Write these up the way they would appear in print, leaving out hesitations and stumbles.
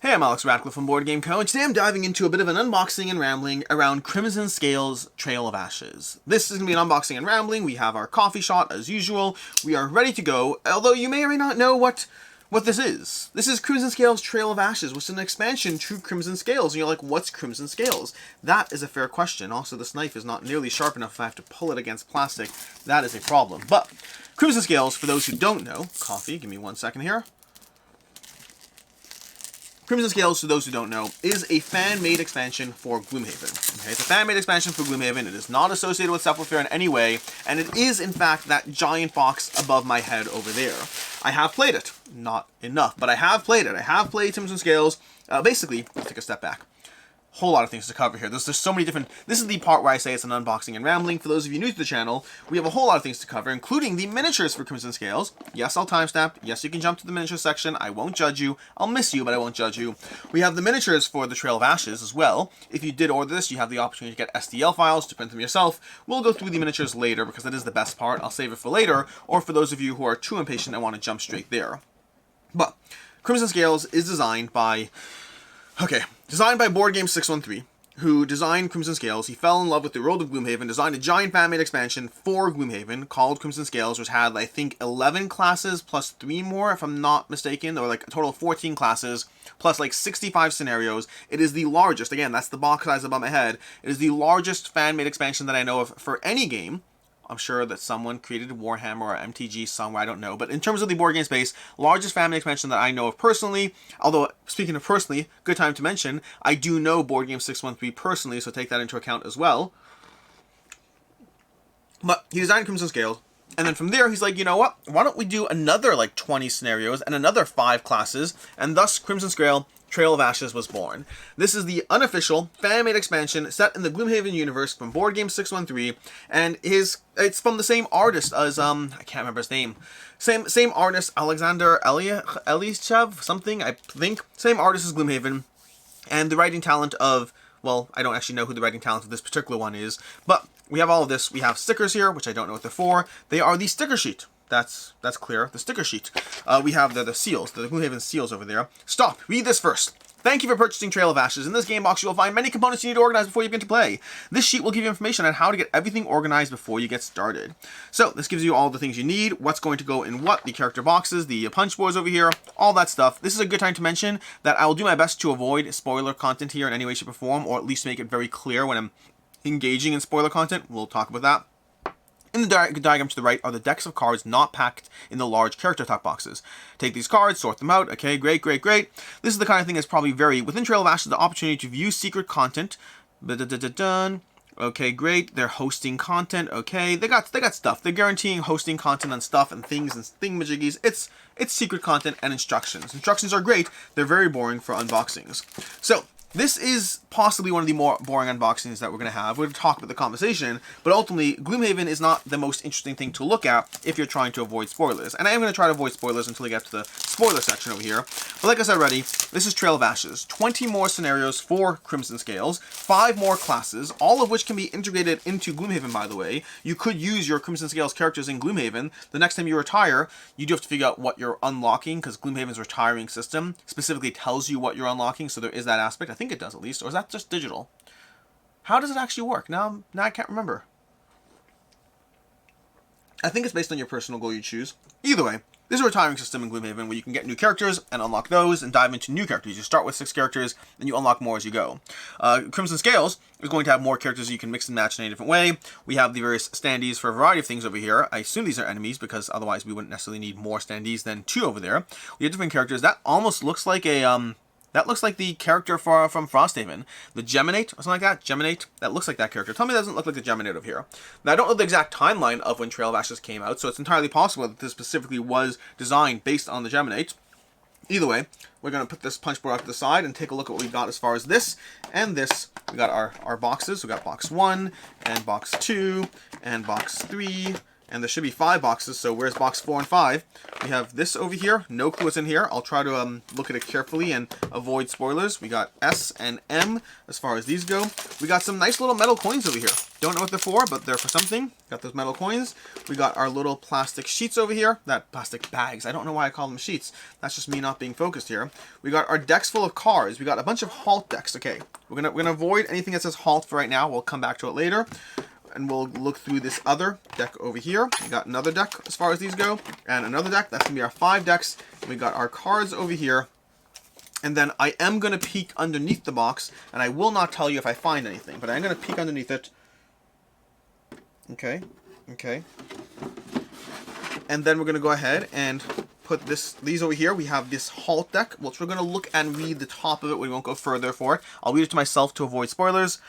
Hey, I'm Alex Radcliffe from Board Game Co. and today I'm diving into a bit of an unboxing and rambling around Crimson Scales Trail of Ashes. This is going to be an unboxing and rambling. We have our coffee shot as usual. We are ready to go, although you may or may not know what this is. This is Crimson Scales Trail of Ashes, which is an expansion to Crimson Scales. And you're like, what's Crimson Scales? That is a fair question. Also, this knife is not nearly sharp enough if I have to pull it against plastic. That is a problem. But Crimson Scales, for those who don't know, coffee, give me 1 second here. Crimson Scales, for those who don't know, is a fan-made expansion for Gloomhaven. Okay, it's a fan-made expansion for Gloomhaven. It is not associated with Cephalofair in any way, and it is, in fact, that giant box above my head over there. I have played it. Not enough, but I have played it. I have played Crimson Scales. Basically, let's take a step back. Whole lot of things to cover here. There's so many different... This is the part where I say it's an unboxing and rambling. For those of you new to the channel, we have a whole lot of things to cover, including the miniatures for Crimson Scales. Yes, I'll timestamp. Yes, you can jump to the miniature section. I won't judge you. I'll miss you, but I won't judge you. We have the miniatures for the Trail of Ashes as well. If you did order this, you have the opportunity to get STL files to print them yourself. We'll go through the miniatures later because that is the best part. I'll save it for later, or for those of you who are too impatient and want to jump straight there. But Crimson Scales is designed by... designed by Board Game 613. Who designed Crimson Scales. He fell in love with the world of Gloomhaven, designed a giant fan-made expansion for Gloomhaven called Crimson Scales, which had, I think, 11 classes plus 3 more, if I'm not mistaken, or like a total of 14 classes, plus like 65 scenarios. It is the largest, again, that's the box size above my head, it is the largest fan-made expansion that I know of for any game. I'm sure that someone created Warhammer or MTG somewhere, I don't know. But in terms of the board game space, largest family expansion that I know of personally, although, speaking of personally, good time to mention, I do know Board Game 613 personally, so take that into account as well. But he designed Crimson Scales, and then from there, he's like, you know what? Why don't we do another, like, 20 scenarios and another 5 classes, and thus Crimson Scale Trail of Ashes was born. This is the unofficial fan-made expansion set in the Gloomhaven universe from Board Game 613, and it's from the same artist as I can't remember his name. Same artist, Alexander Eliashev, something, I think. Same artist as Gloomhaven, and the writing talent of, well, I don't actually know who the writing talent of this particular one is, but we have all of this. We have stickers here, which I don't know what they're for. They are the sticker sheet. That's clear. The sticker sheet. We have the seals, the Gloomhaven seals over there. Stop. Read this first. Thank you for purchasing Trail of Ashes. In this game box, you will find many components you need to organize before you begin to play. This sheet will give you information on how to get everything organized before you get started. So, this gives you all the things you need, what's going to go in what, the character boxes, the punch boards over here, all that stuff. This is a good time to mention that I will do my best to avoid spoiler content here in any way, shape, or form, or at least make it very clear when I'm engaging in spoiler content. We'll talk about that. In the diagram to the right are the decks of cards not packed in the large character talk boxes. Take these cards, sort them out. Okay, great. This is the kind of thing that's probably within Trail of Ashes, the opportunity to view secret content. Okay, great. They're hosting content. Okay, they got stuff. They're guaranteeing hosting content on stuff and things and thingamajiggies. It's secret content and instructions. Instructions are great. They're very boring for unboxings. So, this is possibly one of the more boring unboxings that we're going to have. We're going to talk about the conversation, but ultimately, Gloomhaven is not the most interesting thing to look at if you're trying to avoid spoilers. And I am going to try to avoid spoilers until we get to the spoiler section over here. But like I said already, this is Trail of Ashes. 20 more scenarios for Crimson Scales, 5 more classes, all of which can be integrated into Gloomhaven, by the way. You could use your Crimson Scales characters in Gloomhaven. The next time you retire, you do have to figure out what you're unlocking, because Gloomhaven's retiring system specifically tells you what you're unlocking, so there is that aspect. I think it does at least, or is that just digital? How does it actually work? Now I can't remember. I think it's based on your personal goal you choose. Either way, there's a retiring system in Gloomhaven where you can get new characters and unlock those and dive into new characters. You start with 6 characters and you unlock more as you go. Crimson Scales is going to have more characters you can mix and match in a different way. We have the various standees for a variety of things over here. I assume these are enemies because otherwise we wouldn't necessarily need more standees than 2 over there. We have different characters. That almost looks like a that looks like the character from Frosthaven. The Geminate, or something like that. Geminate, that looks like that character. Tell me that doesn't look like the Geminate over here. Now, I don't know the exact timeline of when Trail of Ashes came out, so it's entirely possible that this specifically was designed based on the Geminate. Either way, we're going to put this punch board off to the side and take a look at what we got as far as this and this. We got our boxes. We got box 1, and box 2, and box 3, and there should be 5 boxes, so where's box 4 and 5? We have this over here. No clue what's in here. I'll try to look at it carefully and avoid spoilers. We got S and M as far as these go. We got some nice little metal coins over here. Don't know what they're for, but they're for something. Got those metal coins. We got our little plastic sheets over here. That plastic bags. I don't know why I call them sheets. That's just me not being focused here. We got our decks full of cards. We got a bunch of halt decks. Okay, we're gonna avoid anything that says halt for right now. We'll come back to it later. And we'll look through this other deck over here. We got another deck as far as these go. And another deck. That's gonna be our 5 decks. And we got our cards over here. And then I am going to peek underneath the box, and I will not tell you if I find anything, but I'm going to peek underneath it. Okay, okay. And then we're going to go ahead and put these over here. We have this halt deck, which we're going to look and read the top of it. We won't go further for it. I'll read it to myself to avoid spoilers.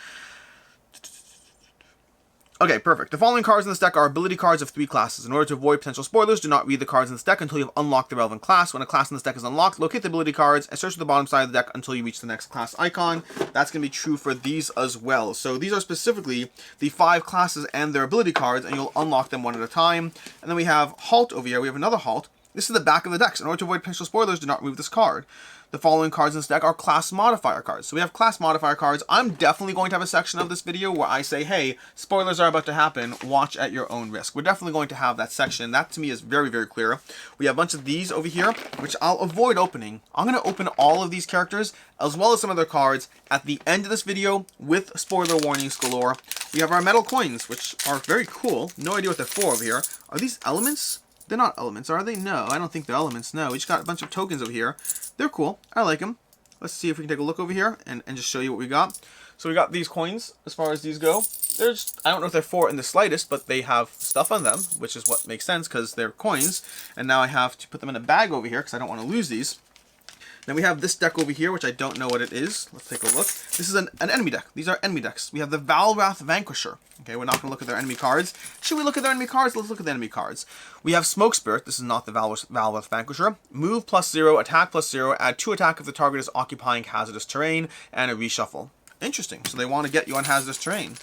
Okay, perfect. The following cards in this deck are ability cards of 3 classes. In order to avoid potential spoilers, do not read the cards in this deck until you have unlocked the relevant class. When a class in this deck is unlocked, locate the ability cards and search to the bottom side of the deck until you reach the next class icon. That's going to be true for these as well. So these are specifically the 5 classes and their ability cards, and you'll unlock them one at a time. And then we have halt over here. We have another halt. This is the back of the decks. In order to avoid potential spoilers, do not remove this card. The following cards in this deck are class modifier cards. So we have class modifier cards. I'm definitely going to have a section of this video where I say, hey, spoilers are about to happen. Watch at your own risk. We're definitely going to have that section. That to me is very, very clear. We have a bunch of these over here, which I'll avoid opening. I'm going to open all of these characters as well as some of their cards at the end of this video with spoiler warnings galore. We have our metal coins, which are very cool. No idea what they're for over here. Are these elements? They're not elements, are they? No, I don't think they're elements. No, we just got a bunch of tokens over here. They're cool. I like them. Let's see if we can take a look over here and just show you what we got. So we got these coins as far as these go. They're just, I don't know if they're for in the slightest, but they have stuff on them, which is what makes sense because they're coins. And now I have to put them in a bag over here because I don't want to lose these. Then we have this deck over here, which I don't know what it is. Let's take a look. This is an enemy deck. These are enemy decks. We have the Valwrath Vanquisher. Okay, we're not going to look at their enemy cards. Should we look at their enemy cards? Let's look at the enemy cards. We have Smoke Spirit. This is not the Valwrath Vanquisher. Move +0, attack +0, add 2 attack if the target is occupying hazardous terrain, and a reshuffle. Interesting. So they want to get you on hazardous terrain.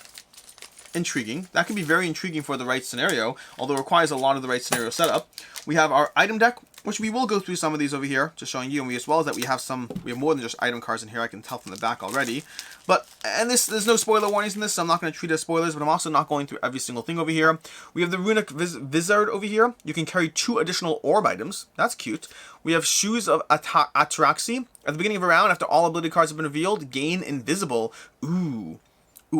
Intriguing. That can be very intriguing for the right scenario, although it requires a lot of the right scenario setup. We have our item deck, which we will go through some of these over here, just showing you, and we as well as that we have more than just item cards in here. I can tell from the back already. But, and there's no spoiler warnings in this, so I'm not going to treat it as spoilers, but I'm also not going through every single thing over here. We have the Runic Vizard over here. You can carry 2 additional orb items. That's cute. We have Shoes of Ataraxy. At the beginning of a round, after all ability cards have been revealed, gain Invisible. Ooh,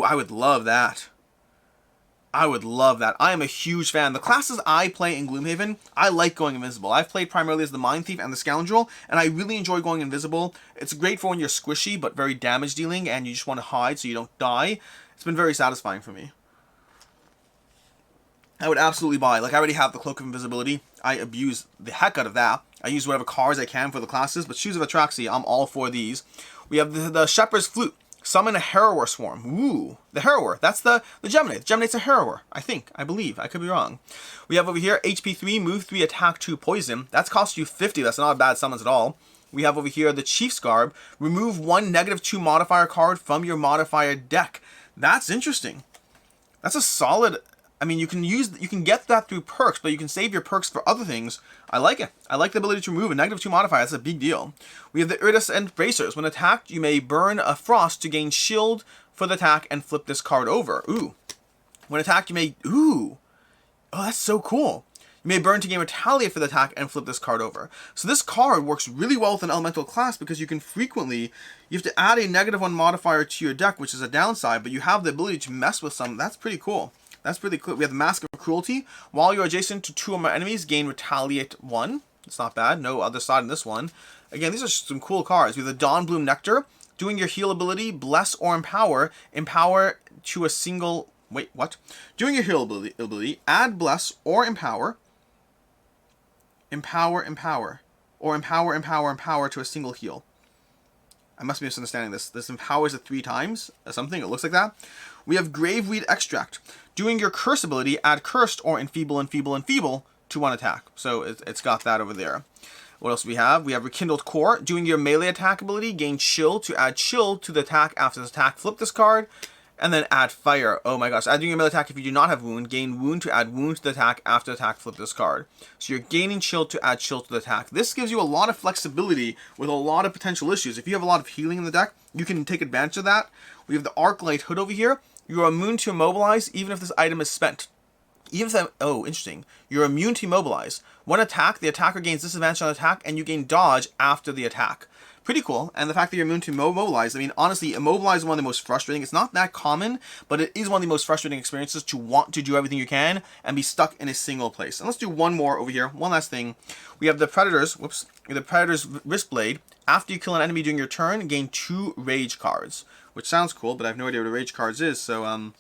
I would love that. I would love that. I am a huge fan. The classes I play in Gloomhaven, I like going invisible. I've played primarily as the Mind Thief and the Scoundrel, and I really enjoy going invisible. It's great for when you're squishy, but very damage dealing, and you just want to hide so you don't die. It's been very satisfying for me. I would absolutely buy. Like, I already have the Cloak of Invisibility. I abuse the heck out of that. I use whatever cards I can for the classes, but Shoes of Ataraxy, I'm all for these. We have the Shepherd's Flute. Summon a Harrower Swarm. Ooh, the Harrower. That's the Geminate. The Geminate's a Harrower, I believe. I could be wrong. We have over here HP 3, move 3, attack 2, poison. That's cost you 50. That's not bad summons at all. We have over here the Chief's Garb. Remove 1 -2 modifier card from your modifier deck. That's interesting. That's a solid. I mean, you can get that through perks, but you can save your perks for other things. I like it. I like the ability to remove a -2 modifier. That's a big deal. We have the Iridescent Bracers. When attacked, you may burn a Frost to gain shield for the attack and flip this card over. Ooh. When attacked, you may... Ooh. Oh, that's so cool. You may burn to gain Retaliate for the attack and flip this card over. So this card works really well with an elemental class because you can frequently... You have to add a -1 modifier to your deck, which is a downside, but you have the ability to mess with some. That's pretty cool. That's pretty cool. We have the Mask of Cruelty. While you're adjacent to 2 or more enemies, gain Retaliate 1. It's not bad. No other side in this one. Again, these are some cool cards. We have the Dawnbloom Nectar. Doing your heal ability, Bless or Empower. Empower to a single... Wait, what? Doing your heal ability, add Bless or Empower. Empower. Or Empower to a single heal. I must be misunderstanding this. This empowers it 3 times or something. It looks like that. We have Graveweed Extract. Doing your Curse ability, add Cursed or Enfeeble to 1 attack. So it's got that over there. What else do we have? We have Rekindled Core. Doing your melee attack ability, gain Chill to add Chill to the attack after the attack. Flip this card. And then add Fire. Oh my gosh. Adding your melee attack if you do not have Wound. Gain Wound to add Wound to the attack after the attack. Flip this card. So you're gaining Chill to add Chill to the attack. This gives you a lot of flexibility with a lot of potential issues. If you have a lot of healing in the deck, you can take advantage of that. We have the Arclight Hood over here. You are immune to immobilize even if this item is spent. Even if that, oh, interesting. You're immune to immobilize. When attacked, the attacker gains disadvantage on attack, and you gain dodge after the attack. Pretty cool. And the fact that you're immune to immobilize, I mean, honestly, immobilize is one of the most frustrating. It's not that common, but it is one of the most frustrating experiences to want to do everything you can and be stuck in a single place. And let's do one more over here. One last thing. We have the Predator's, the Predator's Wrist Blade. After you kill an enemy during your turn, gain 2 Rage cards. Which sounds cool, but I have no idea what a Rage cards is, so,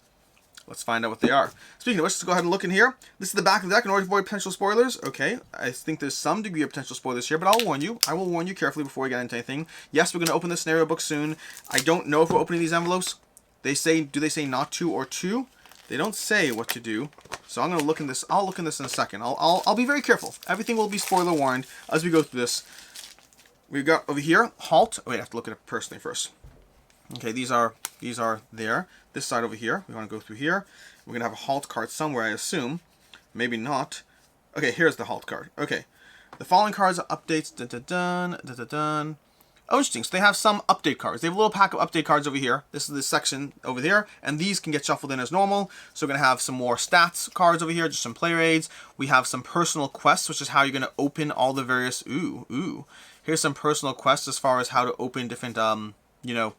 let's find out what they are. Speaking of which, let's go ahead and look in here. This is the back of the deck in order to avoid potential spoilers. Okay, I think there's some degree of potential spoilers here, but I'll warn you. I will warn you carefully before we get into anything. Yes, we're going to open the scenario book soon. I don't know if we're opening these envelopes. They say, do they say not to or to? They don't say what to do. So I'm going to look in this. I'll look in this in a second. I'll be very careful. Everything will be spoiler warned as we go through this. We've got over here, Halt. Wait, I have to look at it personally first. Okay, these are there. This side over here, we want to go through here. We're going to have a Halt card somewhere, I assume. Maybe not. Okay, here's the Halt card. Okay. The following cards are updates. Dun, dun, dun, dun, dun, dun. Oh, interesting. So they have some update cards. They have a little pack of update cards over here. This is the section over there. And these can get shuffled in as normal. So we're going to have some more stats cards over here, just some play raids. We have some personal quests, which is how you're going to open all the various... Ooh. Here's some personal quests as far as how to open different, you know,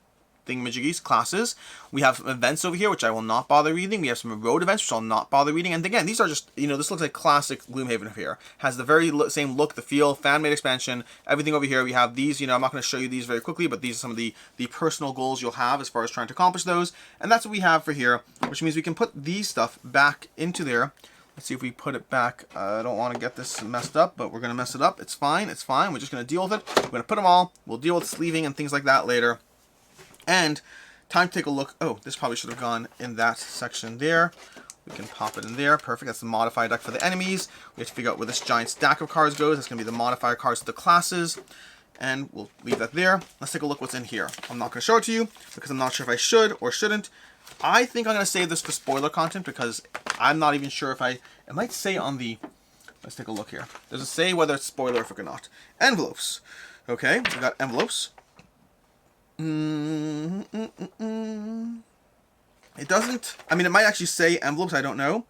thingamajiggies, classes. We have some events over here, which I will not bother reading. We have some road events, which I'll not bother reading. And again, these are just, you know, this looks like classic Gloomhaven over here. Has the very same look, the feel, fan-made expansion, everything over here. We have these, you know, I'm not going to show you these very quickly, but these are some of the personal goals you'll have as far as trying to accomplish those. And that's what we have for here, which means we can put these stuff back into there. Let's see if we put it back. I don't want to get this messed up, but we're going to mess it up. It's fine. It's fine. We're just going to deal with it. We're going to put them all. We'll deal with sleeving and things like that later. And time to take a look. Oh, this probably should have gone in that section there. We can pop it in there. Perfect. That's the modifier deck for the enemies. We have to figure out where this giant stack of cards goes. That's going to be the modifier cards to the classes. And we'll leave that there. Let's take a look what's in here. I'm not going to show it to you because I'm not sure if I should or shouldn't. I think I'm going to save this for spoiler content because I'm not even sure if it might say on the... Let's take a look here. Does it say whether it's spoiler or not? Envelopes. Okay, we got envelopes. It doesn't, I mean, it might actually say envelopes, I don't know.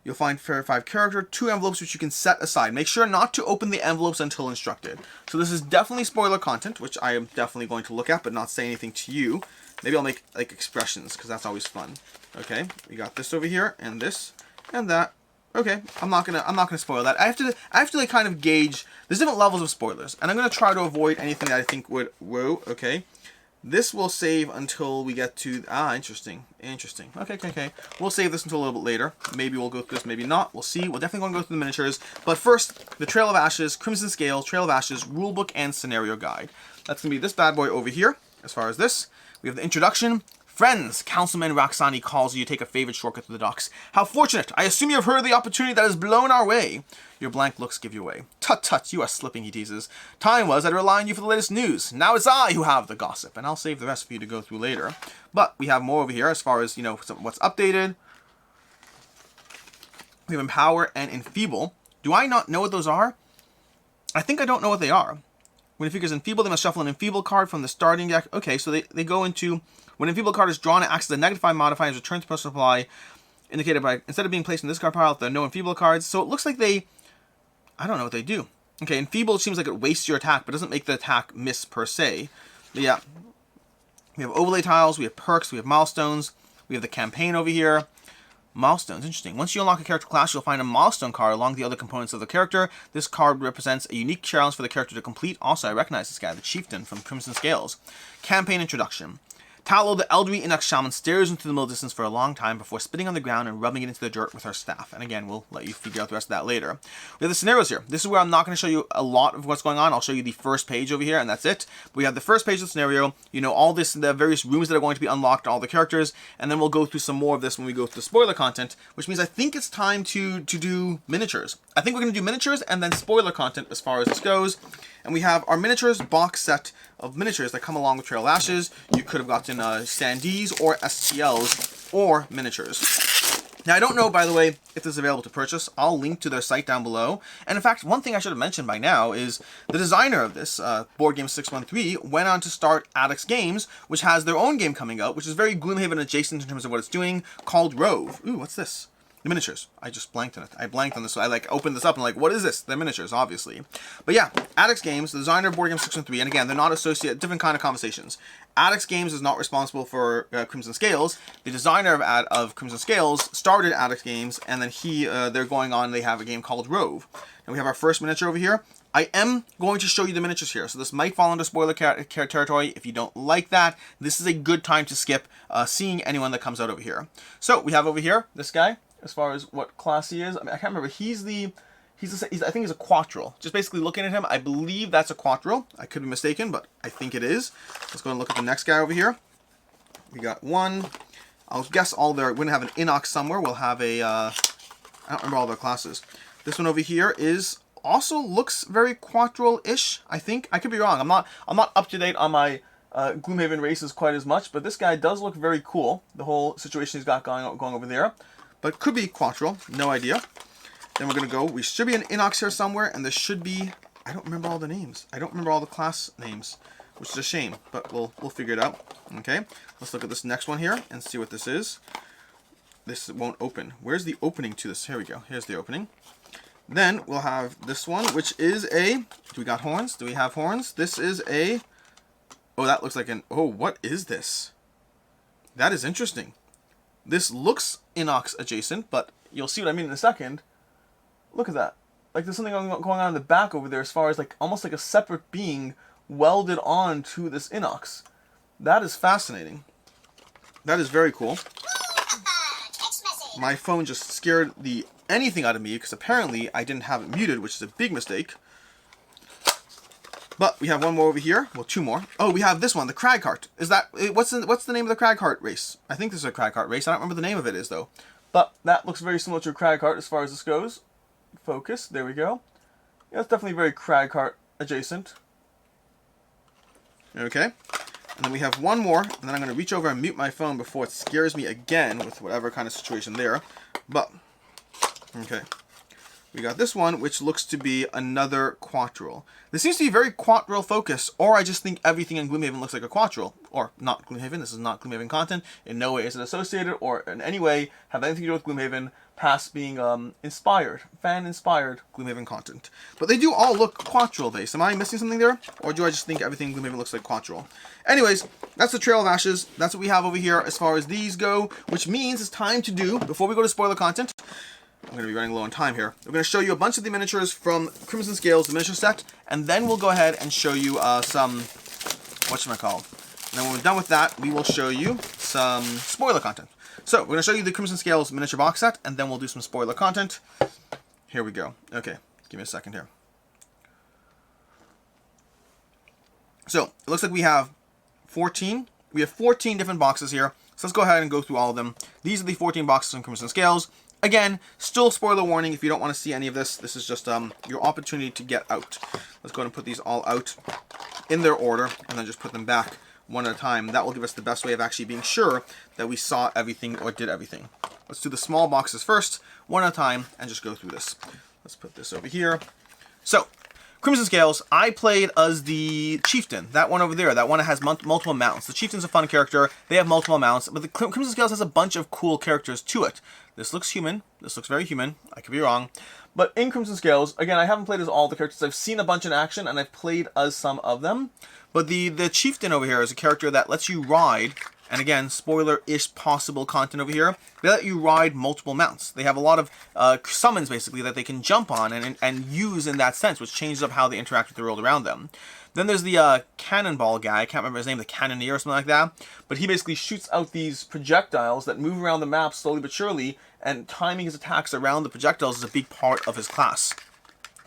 You'll find verified character, 2 envelopes which you can set aside. Make sure not to open the envelopes until instructed. So this is definitely spoiler content, which I am definitely going to look at, but not say anything to you. Maybe I'll make, like, expressions, because that's always fun. Okay, we got this over here, and this, and that. Okay, I'm not gonna spoil that. I have to like kind of gauge. There's different levels of spoilers, and I'm gonna try to avoid anything that I think would. Whoa. Okay, this will save until we get to. Interesting. Okay. We'll save this until a little bit later. Maybe we'll go through this. Maybe not. We'll see. We're definitely gonna go through the miniatures. But first, the Trail of Ashes, Crimson Scales, Trail of Ashes, Rulebook, and Scenario Guide. That's gonna be this bad boy over here. As far as this, we have the introduction. Friends, Councilman Roxani calls you to take a favorite shortcut to the docks. How fortunate! I assume you have heard of the opportunity that has blown our way. Your blank looks give you away. Tut tut, you are slipping, he teases. Time was I'd rely on you for the latest news. Now it's I who have the gossip, and I'll save the rest for you to go through later. But we have more over here as far as, you know, what's updated. We have Empower and Enfeeble. Do I not know what those are? I think I don't know what they are. When it figures Enfeeble, they must shuffle an Enfeeble card from the starting deck. Okay, so they go into... When an Enfeeble card is drawn, it acts as a -5 modifier and returns personal supply indicated by, instead of being placed in this card pile, there are no Enfeeble cards. So it looks like they, I don't know what they do. Okay, Enfeeble seems like it wastes your attack, but doesn't make the attack miss per se. But yeah, we have overlay tiles, we have perks, we have milestones, we have the campaign over here. Milestones, interesting. Once you unlock a character class, you'll find a milestone card along the other components of the character. This card represents a unique challenge for the character to complete. Also, I recognize this guy, the Chieftain from Crimson Scales. Campaign introduction. Tallow, the elderly Inuk shaman, stares into the middle distance for a long time before spitting on the ground and rubbing it into the dirt with her staff. And again, we'll let you figure out the rest of that later. We have the scenarios here. This is where I'm not going to show you a lot of what's going on. I'll show you the first page over here, and that's it. But we have the first page of the scenario. You know, all this, the various rooms that are going to be unlocked, all the characters, and then we'll go through some more of this when we go through the spoiler content, which means I think it's time to do miniatures. I think we're going to do miniatures and then spoiler content as far as this goes. And we have our miniatures box set of miniatures that come along with Trail of Ashes. You could have gotten standees or STLs or miniatures. Now, I don't know, by the way, if this is available to purchase. I'll link to their site down below. And in fact, one thing I should have mentioned by now is the designer of this, Board Game 613, went on to start Addicts Games, which has their own game coming out, which is very Gloomhaven adjacent in terms of what it's doing, called Rove. Ooh, what's this? The miniatures. I just blanked on it. I blanked on this. So I opened this up and what is this? The miniatures, obviously. But yeah, Addicts Games, the designer of Board Game 613, and again, they're not associated, different kind of conversations. Addicts Games is not responsible for Crimson Scales. The designer of Crimson Scales started Addicts Games, and then they're going on, they have a game called Rove. And we have our first miniature over here. I am going to show you the miniatures here, so this might fall into spoiler territory. If you don't like that, this is a good time to skip seeing anyone that comes out over here. So we have over here this guy. As far as what class he is, I mean, I can't remember. I think he's a Quattro. Just basically looking at him, I believe that's a Quattro. I could be mistaken, but I think it is. Let's go and look at the next guy over here. We got one. I'll guess all their. We're gonna have an Inox somewhere. We'll have a. I don't remember all their classes. This one over here also looks very Quattro-ish. I think I could be wrong. I'm not up to date on my Gloomhaven races quite as much, but this guy does look very cool. The whole situation he's got going over there. But could be Quattro, no idea. Then we're going to go, we should be an Inox here somewhere, and there should be, I don't remember all the names. I don't remember all the class names, which is a shame, but we'll figure it out. Okay, let's look at this next one here and see what this is. This won't open. Where's the opening to this? Here we go. Here's the opening. Then we'll have this one, which is a, do we got horns? Do we have horns? This is a, oh, that looks like oh, what is this? That is interesting. This looks Inox adjacent, but you'll see what I mean in a second. Look at that. There's something going on in the back over there as far as almost like a separate being welded on to this Inox. That is fascinating. That is very cool. My phone just scared anything out of me because apparently I didn't have it muted, which is a big mistake. But we have one more over here. Well, two more. Oh, we have this one, the Crag Cart. Is that what's the name of the Crag Cart race? I think this is a Crag Cart race. I don't remember the name of it is though. But that looks very similar to a Crag Cart as far as this goes. Focus. There we go. Yeah, it's definitely very Crag Cart adjacent. Okay. And then we have one more, and then I'm going to reach over and mute my phone before it scares me again with whatever kind of situation there. But okay. We got this one, which looks to be another Quattro. This seems to be very Quattro focused, or I just think everything in Gloomhaven looks like a Quattro. Or not Gloomhaven, this is not Gloomhaven content. In no way is it associated, or in any way have anything to do with Gloomhaven, past being fan-inspired Gloomhaven content. But they do all look Quattro-based. Am I missing something there? Or do I just think everything in Gloomhaven looks like Quattro? Anyways, that's the Trail of Ashes. That's what we have over here as far as these go, which means it's time to do, before we go to spoiler content, I'm going to be running low on time here. We're going to show you a bunch of the miniatures from Crimson Scales, the miniature set, and then we'll go ahead and show you some, whatchamacallit. And then when we're done with that, we will show you some spoiler content. So, we're going to show you the Crimson Scales miniature box set, and then we'll do some spoiler content. Here we go. Okay, give me a second here. So, it looks like we have 14. We have 14 different boxes here. So let's go ahead and go through all of them. These are the 14 boxes from Crimson Scales. Again, still spoiler warning if you don't want to see any of this. This is just your opportunity to get out. Let's go ahead and put these all out in their order and then just put them back one at a time. That will give us the best way of actually being sure that we saw everything or did everything. Let's do the small boxes first, one at a time, and just go through this. Let's put this over here. So, Crimson Scales, I played as the Chieftain. That one over there, that one has multiple mounts. The Chieftain's a fun character. They have multiple mounts, but the Crimson Scales has a bunch of cool characters to it. This looks human. This looks very human. I could be wrong. But in Crimson Scales, again, I haven't played as all the characters. I've seen a bunch in action, and I've played as some of them. But the Chieftain over here is a character that lets you ride, and again, spoiler-ish possible content over here, they let you ride multiple mounts. They have a lot of summons, basically, that they can jump on and use in that sense, which changes up how they interact with the world around them. Then there's the cannonball guy, I can't remember his name, the Cannoneer or something like that, but he basically shoots out these projectiles that move around the map slowly but surely, and timing his attacks around the projectiles is a big part of his class.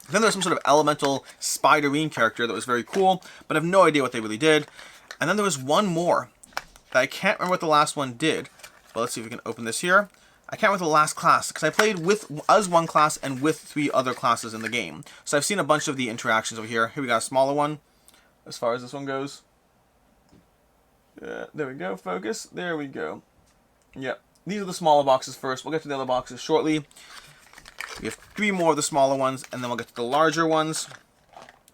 Then there's some sort of elemental spiderine character that was very cool, but I have no idea what they really did. And then there was one more that I can't remember what the last one did, but let's see if we can open this here. I can't remember the last class, because I played as one class and with 3 other classes in the game. So I've seen a bunch of the interactions over here. Here we got a smaller one, as far as this one goes. There we go, focus. There we go. Yep. these are the smaller boxes first. We'll get to the other boxes shortly. We have 3 more of the smaller ones, and then we'll get to the larger ones.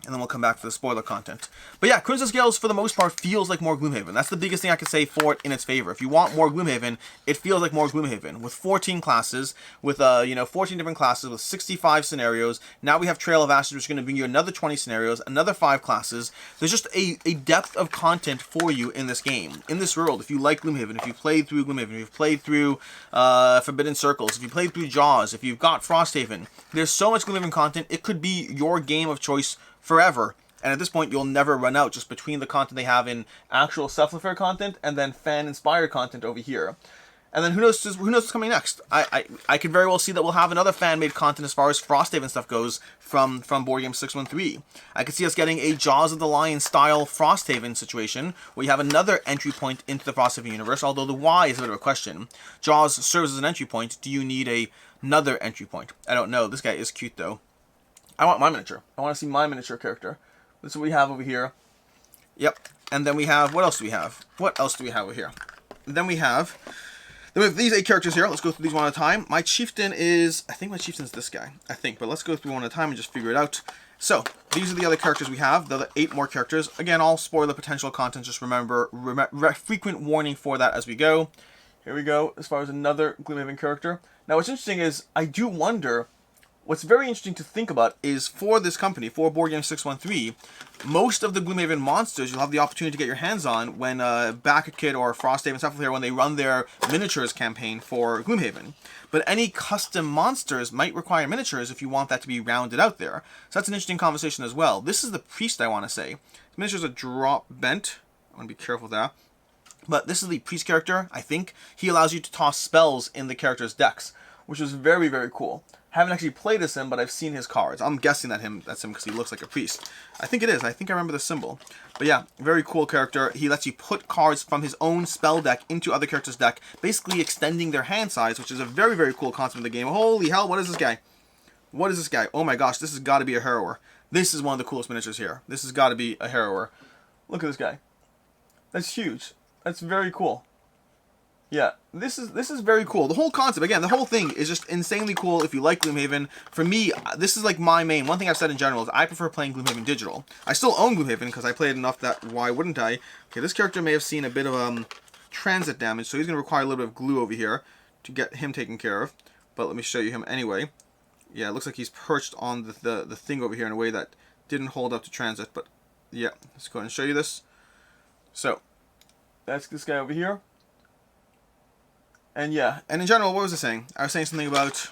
And then we'll come back to the spoiler content. But yeah, Crimson Scales, for the most part, feels like more Gloomhaven. That's the biggest thing I can say for it in its favor. If you want more Gloomhaven, it feels like more Gloomhaven. With 14 classes, with 14 different classes, with 65 scenarios. Now we have Trail of Ashes, which is going to bring you another 20 scenarios, another 5 classes. There's just a depth of content for you in this game, in this world. If you like Gloomhaven, if you've played through Gloomhaven, if you've played through Forbidden Circles, if you played through Jaws, if you've got Frosthaven, there's so much Gloomhaven content, it could be your game of choice forever. And at this point, you'll never run out, just between the content they have in actual self-affair content and then fan-inspired content over here. And then who knows what's coming next? I could very well see that we'll have another fan-made content as far as Frosthaven stuff goes from Board Game 613. I could see us getting a Jaws of the Lion style Frosthaven situation, where you have another entry point into the Frosthaven universe, although the why is a bit of a question. Jaws serves as an entry point. Do you need another entry point? I don't know. This guy is cute, though. I want my miniature. I want to see my miniature character. This is what we have over here. Yep. And then we have, what else do we have? What else do we have over here? Then we have these 8 characters here. Let's go through these one at a time. My chieftain is, I think my chieftain is this guy. But let's go through one at a time and just figure it out. So, these are the other characters we have. The 8 more characters. Again, all spoiler potential content. Just remember, frequent warning for that as we go. Here we go, as far as another Gloomhaven character. Now, what's interesting is, I do wonder, what's very interesting to think about is, for this company, for Board Game 613, most of the Gloomhaven monsters you'll have the opportunity to get your hands on when Back-A-Kid or Frosthaven stuff here, when they run their miniatures campaign for Gloomhaven. But any custom monsters might require miniatures if you want that to be rounded out there. So that's an interesting conversation as well. This is the priest, I want to say. The miniatures are drop bent. I want to be careful with that. But this is the priest character, I think. He allows you to toss spells in the character's decks, which is very, very cool. Haven't actually played as him, but I've seen his cards. I'm guessing that's him because he looks like a priest. I think it is. I think I remember the symbol. But yeah, very cool character. He lets you put cards from his own spell deck into other characters' deck, basically extending their hand size, which is a very, very cool concept of the game. Holy hell, what is this guy? What is this guy? Oh my gosh, this has got to be a harrower. This is one of the coolest miniatures here. This has got to be a harrower. Look at this guy. That's huge. That's very cool. Yeah, this is very cool. The whole concept, again, the whole thing is just insanely cool if you like Gloomhaven. For me, this is like my main. One thing I've said in general is I prefer playing Gloomhaven digital. I still own Gloomhaven because I played enough that why wouldn't I? Okay, this character may have seen a bit of transit damage, so he's going to require a little bit of glue over here to get him taken care of. But let me show you him anyway. Yeah, it looks like he's perched on the thing over here in a way that didn't hold up to transit. But yeah, let's go ahead and show you this. So, that's this guy over here. And yeah, and in general, what was I saying? I was saying something about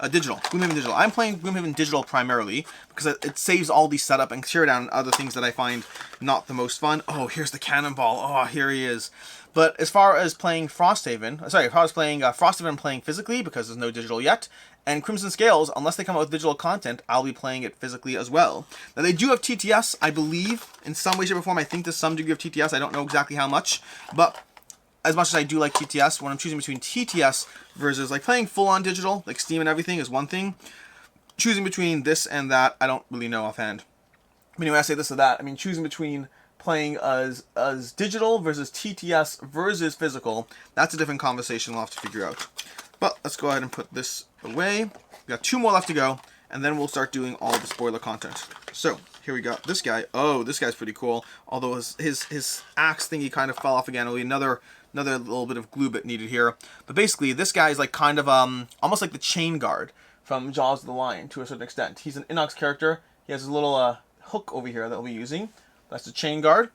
digital, Gloomhaven digital. I'm playing Gloomhaven digital primarily because it saves all the setup and teardown and other things that I find not the most fun. Oh, here's the cannonball. Oh, here he is. But as far as playing Frosthaven, sorry, if I was playing Frosthaven, I'm playing physically because there's no digital yet. And Crimson Scales, unless they come out with digital content, I'll be playing it physically as well. Now, they do have TTS, I believe, in some way, shape, or form. I think there's some degree of TTS. I don't know exactly how much, but as much as I do like TTS, when I'm choosing between TTS versus like playing full-on digital, like Steam and everything is one thing. Choosing between this and that, I don't really know offhand. But anyway, I say this or that. I mean, choosing between playing as digital versus TTS versus physical, that's a different conversation we'll have to figure out. But let's go ahead and put this away. We got 2 more left to go, and then we'll start doing all the spoiler content. So here we got this guy. Oh, this guy's pretty cool. Although his axe thingy kind of fell off again. It'll be another little bit of glue bit needed here. But basically, this guy is like kind of almost like the chain guard from Jaws of the Lion to a certain extent. He's an Inox character. He has a little hook over here that we'll be using. That's the chain guard.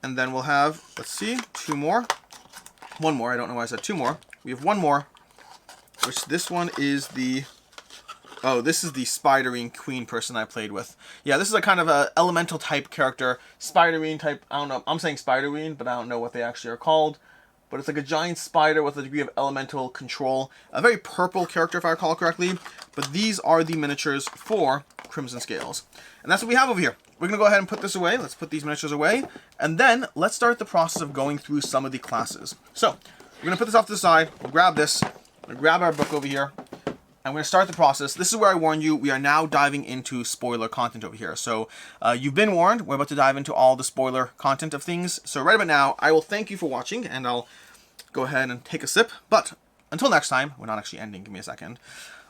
And then we'll have, let's see, 2 more. 1 more. I don't know why I said 2 more. We have 1 more, which this one is the... Oh, this is the Spiderine Queen person I played with. Yeah, this is a kind of a elemental type character. Spiderine type, I don't know. I'm saying Spiderine, but I don't know what they actually are called. But it's like a giant spider with a degree of elemental control. A very purple character, if I recall correctly. But these are the miniatures for Crimson Scales. And that's what we have over here. We're going to go ahead and put this away. Let's put these miniatures away. And then let's start the process of going through some of the classes. So, we're going to put this off to the side. We'll grab this. We'll grab our book over here. I'm going to start the process. This is where I warn you, we are now diving into spoiler content over here. So, you've been warned. We're about to dive into all the spoiler content of things. So, right about now, I will thank you for watching, and I'll go ahead and take a sip. But until next time, we're not actually ending, give me a second.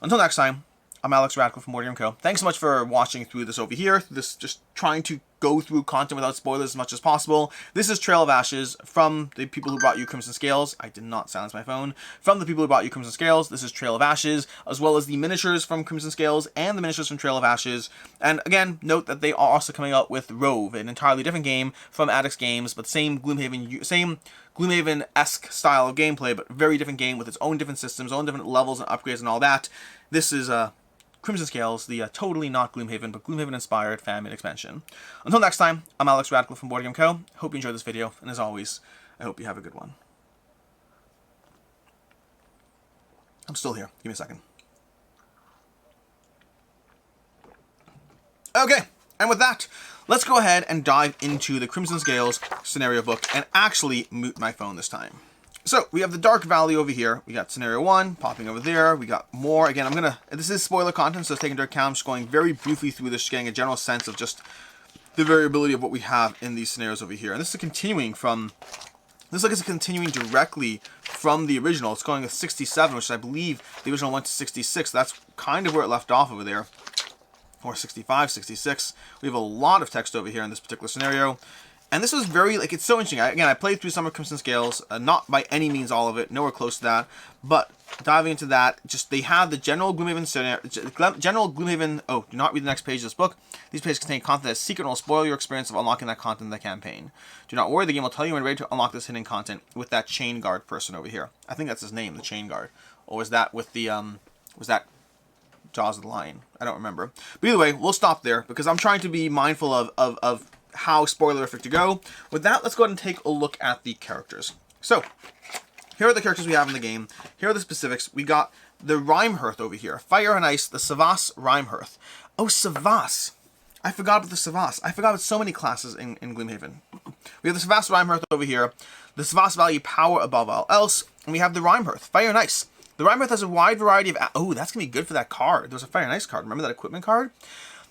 Until next time, I'm Alex Radcliffe from Board Game Co. Thanks so much for watching through this over here. This just trying to go through content without spoilers as much as possible. This is Trail of Ashes from the people who brought you Crimson Scales. I did not silence my phone. From the people who brought you Crimson Scales, this is Trail of Ashes, as well as the miniatures from Crimson Scales and the miniatures from Trail of Ashes. And again, note that they are also coming out with Rove, an entirely different game from Addicts Games, but same Gloomhaven-esque style of gameplay, but very different game with its own different systems, own different levels and upgrades and all that. This is Crimson Scales, the totally not Gloomhaven, but Gloomhaven-inspired fan-made expansion. Until next time, I'm Alex Radcliffe from Board Game Co. Hope you enjoyed this video, and as always, I hope you have a good one. I'm still here. Give me a second. Okay, and with that, let's go ahead and dive into the Crimson Scales scenario book and actually mute my phone this time. So, we have the Dark Valley over here. We got Scenario 1 popping over there. We got more. Again, this is spoiler content, so take into account. I'm just going very briefly through this, just getting a general sense of just the variability of what we have in these scenarios over here. And this is continuing from, this looks like it's continuing directly from the original. It's going with 67, which I believe the original went to 66. That's kind of where it left off over there. Or 65, 66. We have a lot of text over here in this particular scenario. And this was very, like, it's so interesting. Again, I played through some of Crimson Scales, not by any means all of it, nowhere close to that. But diving into that, just they have the general Gloomhaven scenario, oh, do not read the next page of this book. These pages contain content that is secret and will spoil your experience of unlocking that content in the campaign. Do not worry, the game will tell you when you're ready to unlock this hidden content with that chain guard person over here. I think that's his name, the chain guard. Or was that with the, was that Jaws of the Lion? I don't remember. But either way, we'll stop there because I'm trying to be mindful of how spoilerific to go. With that, let's go ahead and take a look at the characters. So, here are the characters we have in the game. Here are the specifics. We got the Rhymehearth over here. Fire and Ice, the Savas Rhymehearth. Oh, Savas. I forgot about the Savas. I forgot about so many classes in Gloomhaven. We have the Savas Rhymehearth over here. The Savas value power above all else. And we have the Rhymehearth, Fire and Ice. The Rhymehearth has a wide variety of... Oh, that's going to be good for that card. There was a Fire and Ice card. Remember that equipment card?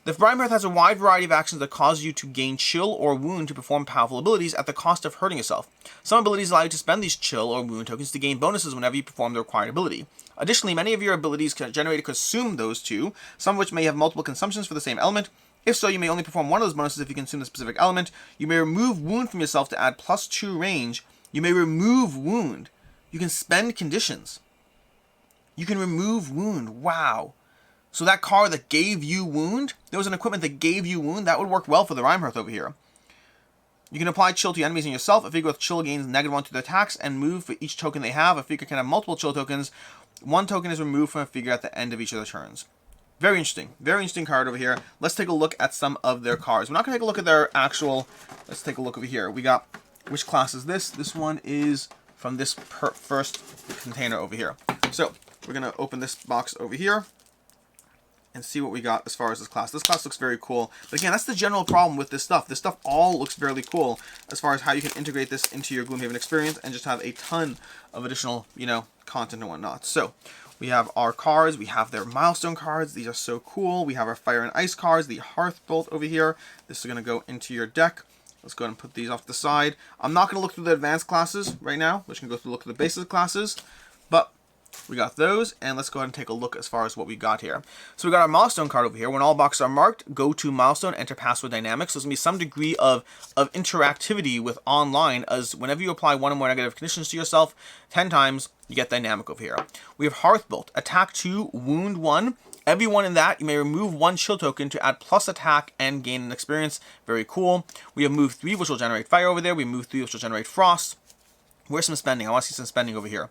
The Rhymehearth has a wide variety of actions that cause you to gain chill or wound to perform powerful abilities at the cost of hurting yourself. Some abilities allow you to spend these chill or wound tokens to gain bonuses whenever you perform the required ability. Additionally, many of your abilities can generate or consume those two, some of which may have multiple consumptions for the same element. If so, you may only perform one of those bonuses if you consume the specific element. You may remove wound from yourself to add +2 range. You may remove wound. You can spend conditions. You can remove wound. Wow. So that card that gave you wound, there was an equipment that gave you wound, that would work well for the Rhymehearth over here. You can apply chill to enemies and yourself. A figure with chill gains -1 to their attacks and move for each token they have. A figure can have multiple chill tokens. One token is removed from a figure at the end of each of their turns. Very interesting card over here. Let's take a look at some of their cards. We're not going to take a look at their actual, let's take a look over here. We got, which class is this? This one is from this first container over here. So, we're going to open this box over here and see what we got as far as this class. This class looks very cool. But again, that's the general problem with this stuff. This stuff all looks fairly cool as far as how you can integrate this into your Gloomhaven experience and just have a ton of additional, you know, content and whatnot. So, we have our cards. We have their milestone cards. These are so cool. We have our Fire and Ice cards. The Hearth Bolt over here. This is going to go into your deck. Let's go ahead and put these off to the side. I'm not going to look through the advanced classes right now. We're just going to go through look at the basic classes. But we got those, and let's go ahead and take a look as far as what we got here. So we got our milestone card over here. When all boxes are marked, go to milestone, enter password dynamics. So there's going to be some degree of interactivity with online, as whenever you apply one or more negative conditions to yourself 10 times, you get dynamic over here. We have Hearthbolt, attack 2, wound 1. Everyone in that, you may remove 1 chill token to add plus attack and gain an experience. Very cool. We have move 3, which will generate fire over there. We have move 3, which will generate frost. Where's some spending? I want to see some spending over here.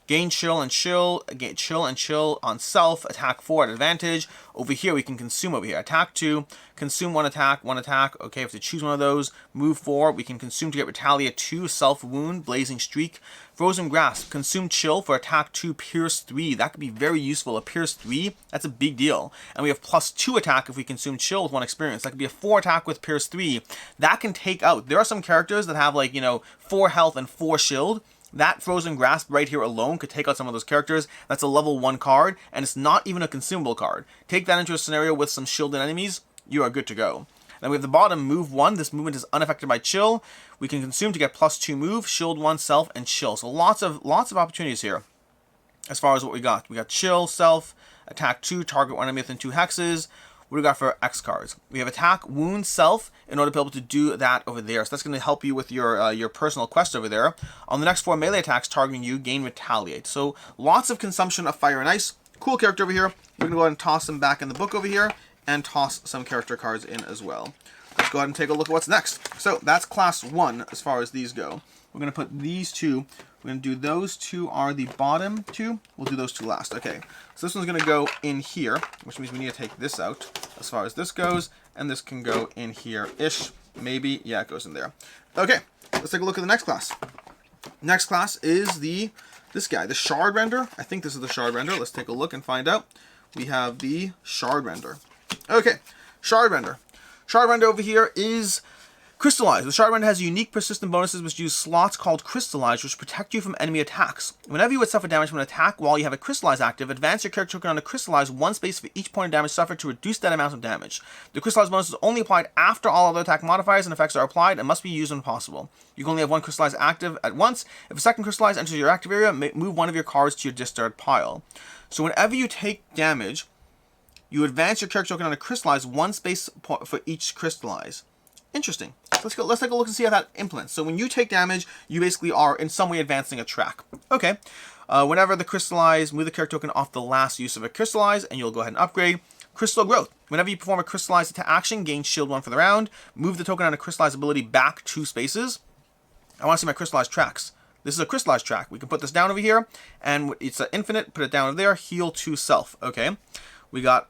Gain chill and chill, gain chill and chill on self, attack 4 at advantage. Over here, we can consume over here. Attack 2, consume 1 attack. Okay, we have to choose one of those. Move 4, we can consume to get retaliate 2, self wound, blazing streak. Frozen grasp, consume chill for attack 2, pierce 3. That could be very useful. A pierce 3, that's a big deal. And we have +2 attack if we consume chill with 1 experience. That could be a 4 attack with pierce 3. That can take out. There are some characters that have, like, you know, 4 health and 4 shield. That Frozen Grasp right here alone could take out some of those characters. That's a level 1 card, and it's not even a consumable card. Take that into a scenario with some shielded enemies, you are good to go. Then we have the bottom, move 1. This movement is unaffected by chill. We can consume to get +2 move, shield 1, self, and chill. So lots of opportunities here as far as what we got. We got chill, self, attack 2, target 1 enemy within 2 hexes. What do we got for X cards? We have attack, wound, self, in order to be able to do that over there. So that's going to help you with your personal quest over there. On the next 4 melee attacks targeting you, gain retaliate. So lots of consumption of fire and ice. Cool character over here. We're going to go ahead and toss them back in the book over here and toss some character cards in as well. Let's go ahead and take a look at what's next. So that's class 1 as far as these go. We're going to put these 2. We're going to do those 2 are the bottom 2. We'll do those 2 last. Okay, so this one's going to go in here, which means we need to take this out as far as this goes, and this can go in here-ish. Maybe, yeah, it goes in there. Okay, let's take a look at the next class. Next class is this guy, the Shard Render. I think this is the Shard Render. Let's take a look and find out. We have the Shard Render. Okay, Shard Render. Shard Render over here is Crystallize. The Shard Render has unique persistent bonuses which use slots called Crystallize, which protect you from enemy attacks. Whenever you would suffer damage from an attack while you have a Crystallize active, advance your character token on the Crystallize 1 space for each point of damage suffered to reduce that amount of damage. The Crystallize bonus is only applied after all other attack modifiers and effects are applied and must be used when possible. You can only have 1 Crystallize active at once. If a second Crystallize enters your active area, move 1 of your cards to your discard pile. So whenever you take damage, you advance your character token on a Crystallize 1 space for each Crystallize. Interesting. Let's take a look and see how that implements. So when you take damage, you basically are in some way advancing a track. Okay. Whenever the Crystallize, move the character token off the last use of a Crystallize, and you'll go ahead and upgrade. Crystal Growth. Whenever you perform a Crystallize attack action, gain shield 1 for the round. Move the token on a Crystallize ability back 2 spaces. I want to see my Crystallize tracks. This is a Crystallize track. We can put this down over here, and it's infinite. Put it down over there. Heal 2 self. Okay. We got...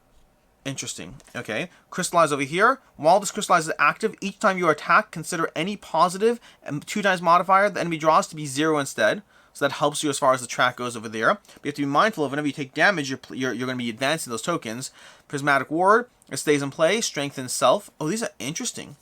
Interesting. Okay. Crystallize over here. While this Crystallize is active, each time you attack, consider any positive and 2 times modifier the enemy draws to be 0 instead. So that helps you as far as the track goes over there. But you have to be mindful of whenever you take damage, you're going to be advancing those tokens. Prismatic Ward. It stays in play. Strengthen self. Oh, these are interesting.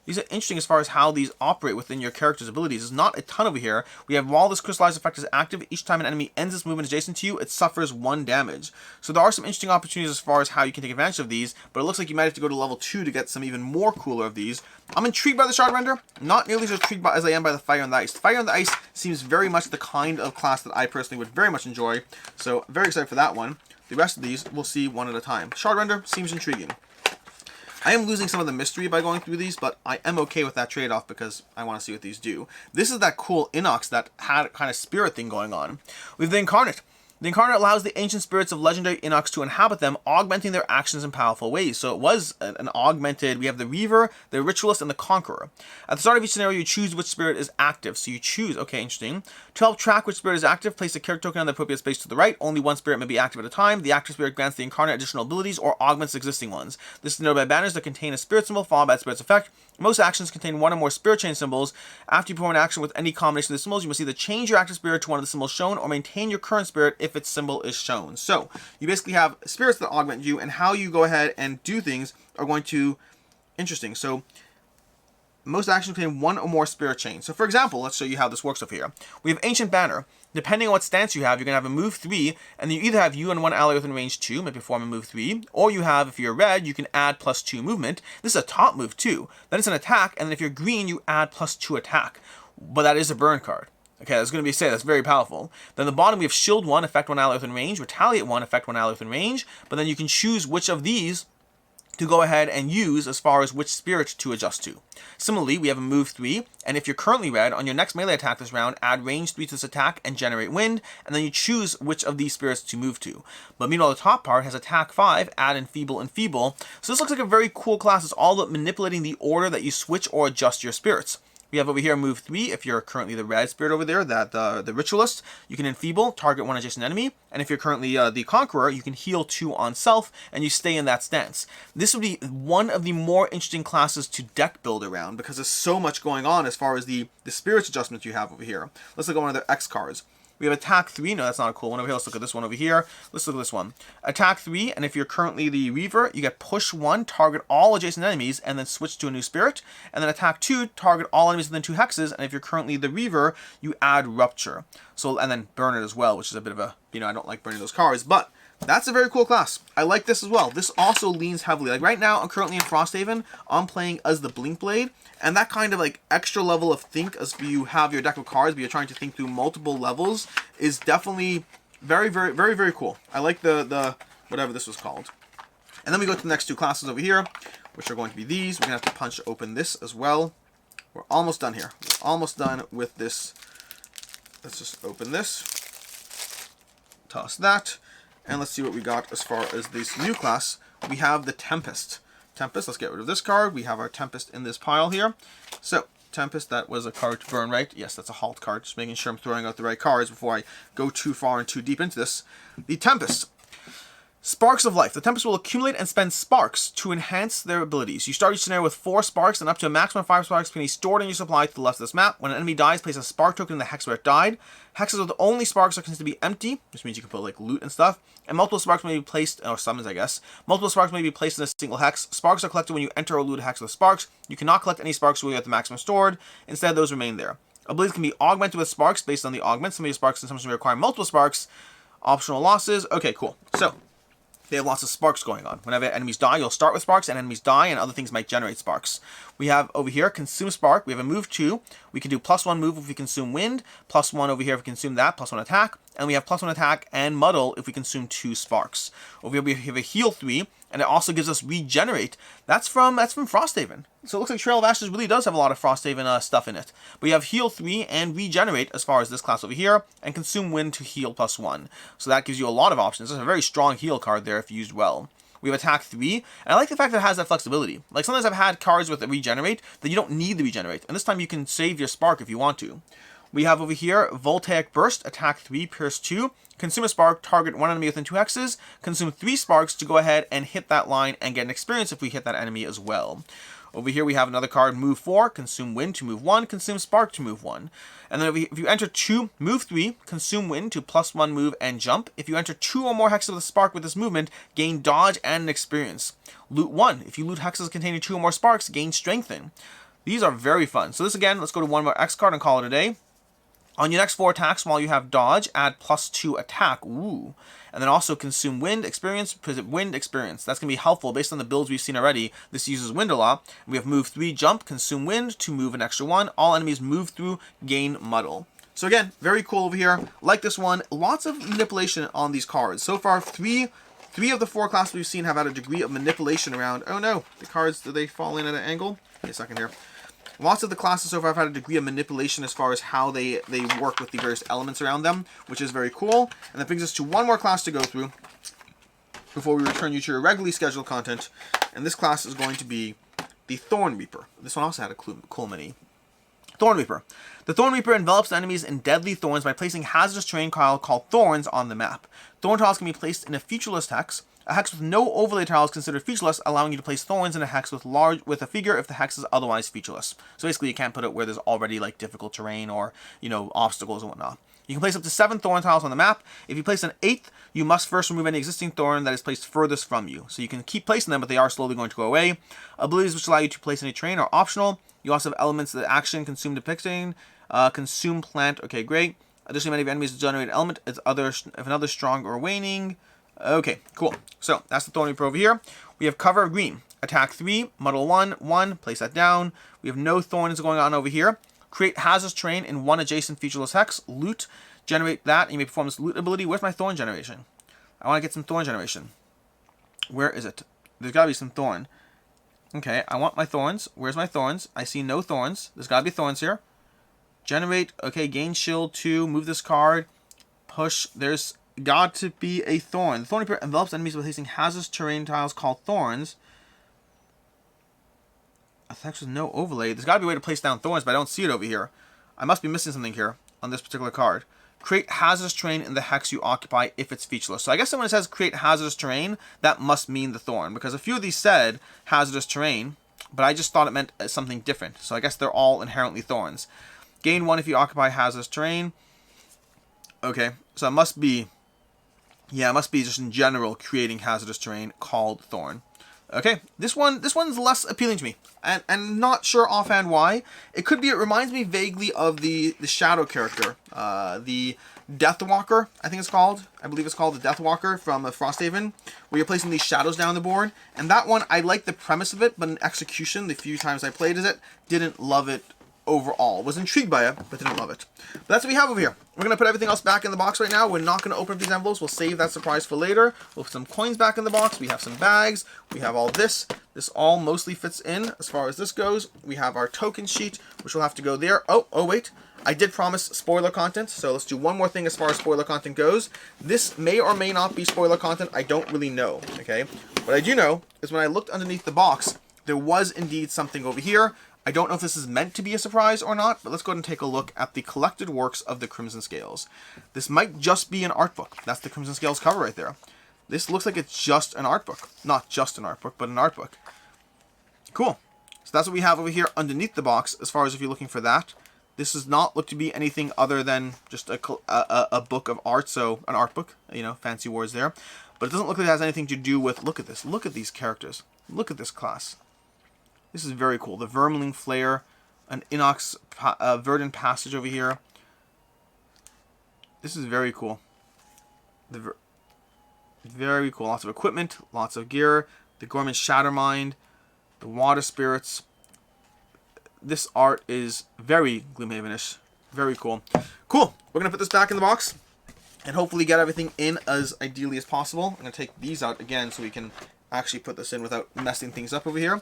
These are interesting as far as how these operate within your character's abilities. There's not a ton over here. We have while this Crystallize effect is active, each time an enemy ends its movement adjacent to you, it suffers 1 damage. So there are some interesting opportunities as far as how you can take advantage of these, but it looks like you might have to go to level 2 to get some even more cooler of these. I'm intrigued by the Shard Render, not nearly as intrigued as I am by the Fire and the Ice. Fire and the Ice seems very much the kind of class that I personally would very much enjoy, so very excited for that one. The rest of these, we'll see one at a time. Shard Render seems intriguing. I am losing some of the mystery by going through these, but I am okay with that trade-off because I want to see what these do. This is that cool Inox that had kind of spirit thing going on. We have the Incarnate. The Incarnate allows the ancient spirits of legendary Inox to inhabit them, augmenting their actions in powerful ways. So it was an augmented, we have the Reaver, the Ritualist, and the Conqueror. At the start of each scenario, you choose which spirit is active. So you choose, okay, interesting. To help track which spirit is active, place a character token on the appropriate space to the right. Only 1 spirit may be active at a time. The active spirit grants the Incarnate additional abilities or augments existing ones. This is denoted by banners that contain a spirit symbol, followed by the spirit's effect. Most actions contain 1 or more spirit chain symbols. After you perform an action with any combination of the symbols, you must either change your active spirit to one of the symbols shown or maintain your current spirit if its symbol is shown. So you basically have spirits that augment you, and how you go ahead and do things are going to... Interesting. So most actions contain 1 or more spirit chains. So for example, let's show you how this works over here. We have Ancient Banner. Depending on what stance you have, you're going to have a move 3, and you either have you and 1 ally within range 2, may perform a move 3, or you have, if you're red, you can add +2 movement. This is a top move too. Then it's an attack, and then if you're green, you add +2 attack. But that is a burn card. Okay, that's going to be that's very powerful. Then the bottom, we have Shield 1, affect 1 ally within range, Retaliate 1, affect 1 ally within range, but then you can choose which of these to go ahead and use as far as which spirit to adjust to. Similarly, we have a move 3, and if you're currently red, on your next melee attack this round, add range 3 to this attack and generate wind, and then you choose which of these spirits to move to. But meanwhile, the top part has attack 5, add enfeeble, enfeeble. So this looks like a very cool class. It's all about manipulating the order that you switch or adjust your spirits. We have over here move 3, if you're currently the red spirit over there, that the Ritualist, you can enfeeble, target 1 adjacent enemy, and if you're currently the Conqueror, you can heal 2 on self, and you stay in that stance. This would be one of the more interesting classes to deck build around, because there's so much going on as far as the spirits adjustments you have over here. Let's look at one of their X cards. We have attack 3. No, that's not a cool one over here. Let's look at this one over here. Let's look at this one. Attack 3, and if you're currently the Reaver, you get push 1, target all adjacent enemies, and then switch to a new spirit. And then attack 2, target all enemies within 2 hexes, and if you're currently the Reaver, you add Rupture. So, and then burn it as well, which is a bit of a, I don't like burning those cards, but That's a very cool class. I like this as well. This also leans heavily. Like right now, I'm currently in Frosthaven. I'm playing as the Blink Blade, and that kind of like extra level of think as you have your deck of cards, but you're trying to think through multiple levels is definitely very, very, very, very cool. I like the whatever this was called. And then we go to the next two classes over here, which are going to be these. We're gonna have to punch open this as well. We're almost done here. We're almost done with this. Let's just open this. Toss that. And let's see what we got as far as this new class. We have the Tempest. Tempest, let's get rid of this card. We have our Tempest in this pile here. So, Tempest, that was a card to burn, right? Yes, that's a halt card. Just making sure I'm throwing out the right cards before I go too far and too deep into this. The Tempest. Sparks of Life. The Tempest will accumulate and spend sparks to enhance their abilities. You start each scenario with 4 sparks, and up to a maximum of 5 sparks can be stored in your supply to the left of this map. When an enemy dies, place a spark token in the hex where it died. Hexes with only sparks are considered to be empty, which means you can put like loot and stuff. And multiple sparks may be placed, or summons I guess. Multiple sparks may be placed in a single hex. Sparks are collected when you enter or loot a hex with sparks. You cannot collect any sparks when you have the maximum stored. Instead, those remain there. Abilities can be augmented with sparks based on the augment. Some of your sparks and some may require multiple sparks. Optional losses. Okay, cool. So, they have lots of sparks going on. Whenever enemies die, you'll start with sparks, and enemies die, and other things might generate sparks. We have over here, Consume Spark. We have a move 2. We can do +1 move if we consume Wind, +1 over here if we consume that, +1 attack, and we have +1 attack and Muddle if we consume 2 sparks. Over here we have a Heal 3, and it also gives us Regenerate. That's from Frosthaven. So it looks like Trail of Ashes really does have a lot of Frosthaven stuff in it. But you have Heal 3 and Regenerate as far as this class over here, and Consume Wind to heal +1. So that gives you a lot of options. It's a very strong heal card there if used well. We have Attack 3, and I like the fact that it has that flexibility. Like sometimes I've had cards with the Regenerate that you don't need the Regenerate, and this time you can save your spark if you want to. We have over here Voltaic Burst, Attack 3, Pierce 2, consume a spark, target one enemy within 2 hexes, consume 3 sparks to go ahead and hit that line and get an experience if we hit that enemy as well. Over here we have another card, Move 4, Consume Wind to move 1, Consume Spark to move 1. And then if you enter 2, Move 3, Consume Wind to +1 move and jump. If you enter 2 or more hexes with a spark with this movement, gain dodge and an experience. Loot 1, if you loot hexes containing 2 or more sparks, gain Strengthen. These are very fun. So this again, let's go to one more X card and call it a day. On your next 4 attacks, while you have dodge, add +2 attack. Ooh. And then also consume wind experience, visit wind experience. That's going to be helpful based on the builds we've seen already. This uses wind a lot. We have move 3, jump, consume wind to move an extra 1. All enemies move through, gain muddle. So again, very cool over here. Like this one. Lots of manipulation on these cards. So far, three of the 4 classes we've seen have had a degree of manipulation around. Oh no, the cards, do they fall in at an angle? Wait a second here. Lots of the classes so far have had a degree of manipulation as far as how they work with the various elements around them, which is very cool. And that brings us to one more class to go through before we return you to your regularly scheduled content. And this class is going to be the Thorn Reaper. This one also had a cool mini. Thorn Reaper. The Thorn Reaper envelops enemies in deadly thorns by placing hazardous terrain tile called thorns on the map. Thorn tiles can be placed in a featureless hex. A hex with no overlay tile is considered featureless, allowing you to place thorns in a hex with a figure if the hex is otherwise featureless. So basically you can't put it where there's already like difficult terrain or, you know, obstacles and whatnot. You can place up to 7 thorn tiles on the map. If you place an 8th, you must first remove any existing thorn that is placed furthest from you. So you can keep placing them, but they are slowly going to go away. Abilities which allow you to place any terrain are optional. You also have elements that action, consume depicting, consume plant. Okay, great. Additionally, many of enemies generate an element if another strong or waning. Okay, cool. So that's the Thorn Reaper over here. We have Cover Green. Attack 3, Muddle 1, place that down. We have no thorns going on over here. Create hazardous terrain in 1 adjacent featureless hex. Loot. Generate that, and you may perform this loot ability with my thorn generation. I want to get some thorn generation. Where is it? There's got to be some thorn. Okay, I want my thorns. Where's my thorns? I see no thorns. There's got to be thorns here. Generate. Okay, gain shield 2. Move this card. Push. There's got to be a thorn. The Thorn Reaper envelops enemies by placing hazardous terrain tiles called thorns. Attacks with no overlay. There's got to be a way to place down thorns, but I don't see it over here. I must be missing something here on this particular card. Create hazardous terrain in the hex you occupy if it's featureless. So I guess when it says create hazardous terrain, that must mean the thorn, because a few of these said hazardous terrain, but I just thought it meant something different. So I guess they're all inherently thorns. Gain 1 if you occupy hazardous terrain. Okay, so it must be... yeah, it must be just in general creating hazardous terrain called thorn. Okay, this one's less appealing to me, and not sure offhand why. It could be, it reminds me vaguely of the Shadow character, the Deathwalker, I think it's called. I believe it's called the Deathwalker from Frosthaven, where you're placing these shadows down the board. And that one, I like the premise of it, but in execution, the few times I played as it, didn't love it overall. Was intrigued by it, but didn't love it. But that's what we have over here. We're going to put everything else back in the box right now. We're not going to open up these envelopes. We'll save that surprise for later. We'll put some coins back in the box. We have some bags. We have all this. This all mostly fits in as far as this goes. We have our token sheet, which will have to go there. Oh, wait. I did promise spoiler content, so let's do one more thing as far as spoiler content goes. This may or may not be spoiler content. I don't really know, okay? What I do know is when I looked underneath the box, there was indeed something over here. I don't know if this is meant to be a surprise or not, but let's go ahead and take a look at the collected works of the Crimson Scales. This might just be an art book. That's the Crimson Scales cover right there. This looks like it's just an art book. Not just an art book, but an art book. Cool. So that's what we have over here underneath the box as far as if you're looking for that. This does not look to be anything other than just a book of art, so an art book, you know, fancy words there. But it doesn't look like it has anything to do with, look at this, look at these characters, look at this class. This is very cool. The Vermling Flayer, an Inox Verdant Passage over here. This is very cool. Very cool. Lots of equipment, lots of gear. The Gorman Shattermind, the Water Spirits. This art is very Gloomhaven-ish. Very cool. Cool. We're going to put this back in the box and hopefully get everything in as ideally as possible. I'm going to take these out again so we can actually put this in without messing things up over here.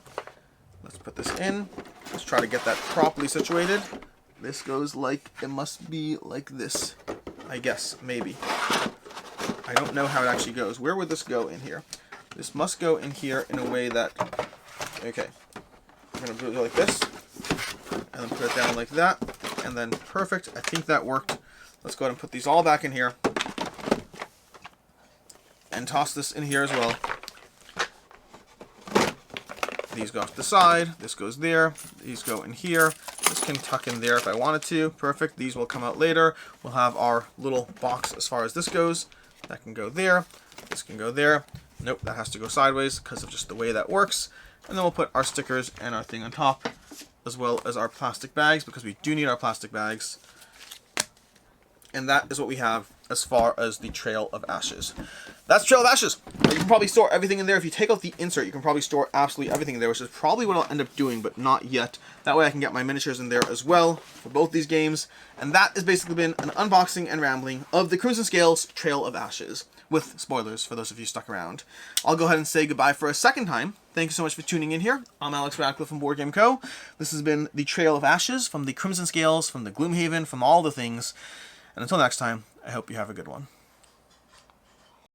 Let's put this in. Let's try to get that properly situated. This goes like, it must be like this. I guess, maybe. I don't know how it actually goes. Where would this go in here? This must go in here in a way that, okay. I'm going to do it like this. And then put it down like that. And then perfect. I think that worked. Let's go ahead and put these all back in here. And toss this in here as well. These go off to the side. This goes there. These go in here. This can tuck in there if I wanted to. Perfect. These will come out later. We'll have our little box as far as this goes. That can go there. This can go there. Nope, that has to go sideways because of just the way that works. And then we'll put our stickers and our thing on top, as well as our plastic bags, because we do need our plastic bags. And that is what we have as far as the Trail of Ashes. That's Trail of Ashes. You can probably store everything in there. If you take out the insert, you can probably store absolutely everything in there, which is probably what I'll end up doing, but not yet. That way I can get my miniatures in there as well for both these games. And that has basically been an unboxing and rambling of the Crimson Scales Trail of Ashes, with spoilers for those of you stuck around. I'll go ahead and say goodbye for a second time. Thank you so much for tuning in here. I'm Alex Radcliffe from Board Game Co. This has been the Trail of Ashes from the Crimson Scales, from the Gloomhaven, from all the things. And until next time, I hope you have a good one.